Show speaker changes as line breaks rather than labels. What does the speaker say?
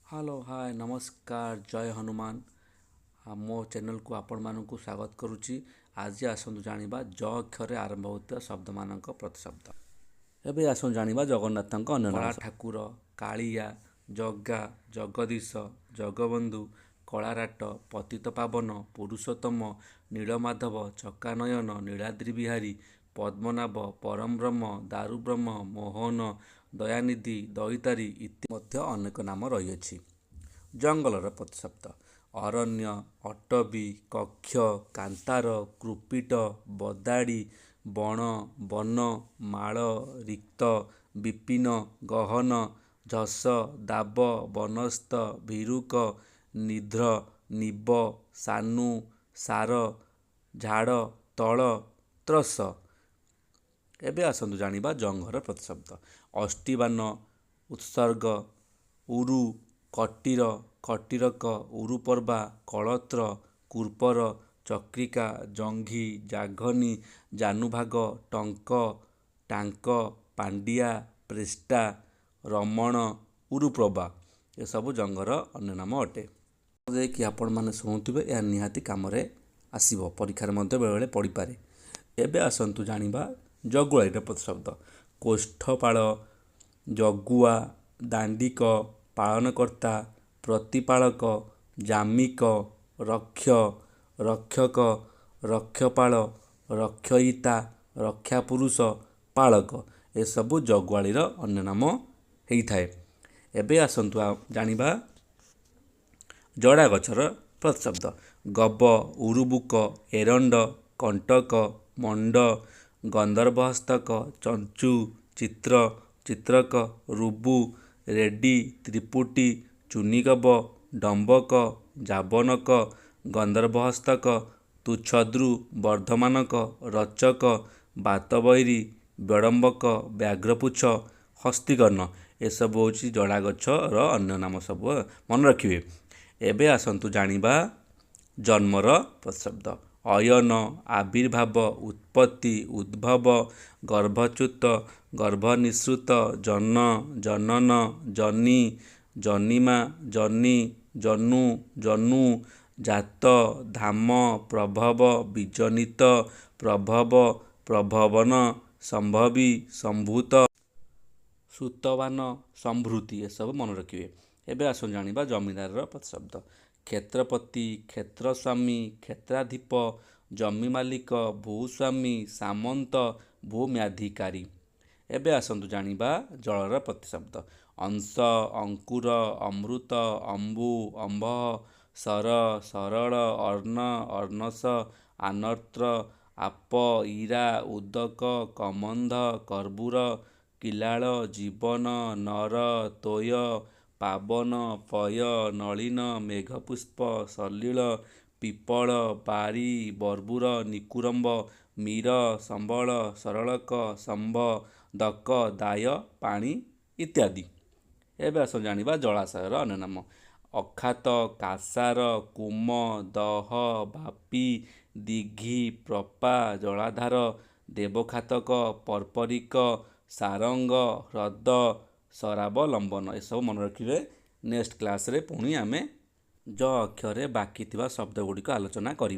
Hello hi नमस्कार जय हनुमान मो चैनल को आपण मानक स्वागत करुच्ची। आज आसतु जानिबा ज अक्षर आरंभ होता शब्द मानक प्रतिशब्द। एबे आसतु जानिबा जगन्नाथ अन्य नाम ठाकुर कालिया जग्गा जगदीश जगबंधु कलाराट पतितपावन पुरुषोत्तम नीलमाधव चक्कानयन नीलाद्रि बिहारी पद्मनाभ परमब्रह्म दारुब्रह्म मोहन दयानिधि दईतारी इत्यादि मध्य अनेक नाम रही। जंगलर प्रतिशब्द अरण्य अटवी कक्ष कांतार कृपिट बदाड़ी बण वन माल रिक्त विपिन गहन झस दाब बनस्थ भीरुक निध्र निब सानु सार झाड़ तल त्रस। एबे आसतु जानिबा जंघर प्रतिशब्द अष्टिबान उत्सर्ग उरु कटीर कटीरक उरुपर्वा कलत्र कुर्पर चक्रिका जंघी जाघनी जानुभाग टंक टांक पांडिया प्रेष्टा रमण उरुप्रभा ये सब जंघर अन्य नाम अटे। कि आपण मैंने शुणुवे यह निहाती कम आसो परीक्षार बेले बेले पड़ पारे। एबे आसतु जानिबा जगुआईर प्रतिशब्द कोष्ठपाल जगुआ दांडिक पालनकर्ता प्रतिपालक जामिक रक्ष रक्षक रक्षपाल रक्षयिता रक्षापुरुष पालक ए सबु जगुआलीर अन्य नाम होता है। एबे आसतु जानिबा जड़ा गछर प्रतिशब्द गब उरुबुक एरंड कंटक मंड गंधर्वहस्तक चंचु चित्र चित्रक रुबु रेड्डी त्रिपुटी चुनिगब डंबक जाबनक गंधर्वहस्तक तुच्छद्रु वर्धमानक रचक बातबैरी विडंबक व्याघ्रपुच्छ हस्तिकर्ण ये सब हूँ जड़ा गछर अन्य नाम सब मन रखिए। एबे आसतु जानिबा जन्मर प्रतिशब्द अयन आविर्भाव उत्पत्ति उद्भव गर्भच्युत गर्भनिसृत जन जनन जनी जनिमा जनी जनु जनु जात धाम प्रभव बीजनित प्रभव प्रभवन संभवी संभूत श्रुतवान संभृति ये सब मन रखिए। एबे आसो जानिबा जमीदार प्रतिशब्द क्षेत्रपति क्षेत्रस्वामी क्षेत्राधिप जमी मालिक भूस्वामी सामंत भूम्याधिकारी। एबे आसतु जानिबा जलर प्रतिशब्द अंश अंकुर अमृत अंबु अंब सर सरल अर्ण अर्णस आनर्त्र आप ईरा उदक कमंध कर्बूर किलाल जीवन नर तोय पावन पय नलिन मेघपुष्प सलिल पिपल बारी बर्बुर निकुरंब मीर संबल सरलक संभ दक दाय पाणी इत्यादि। एबे आस जानिबा जलाशयर अन्य नाम अखात कासार कुम दह बापी दिघी प्रपा जलाधार देवखातक पर्परिक सारंग ह्रद सराब लंबन ये सब मन रखिए। नेक्स्ट क्लास रे पुणी आमे ज अक्षरे बाकी थिबा शब्द गुड़िक आलोचना करिबा।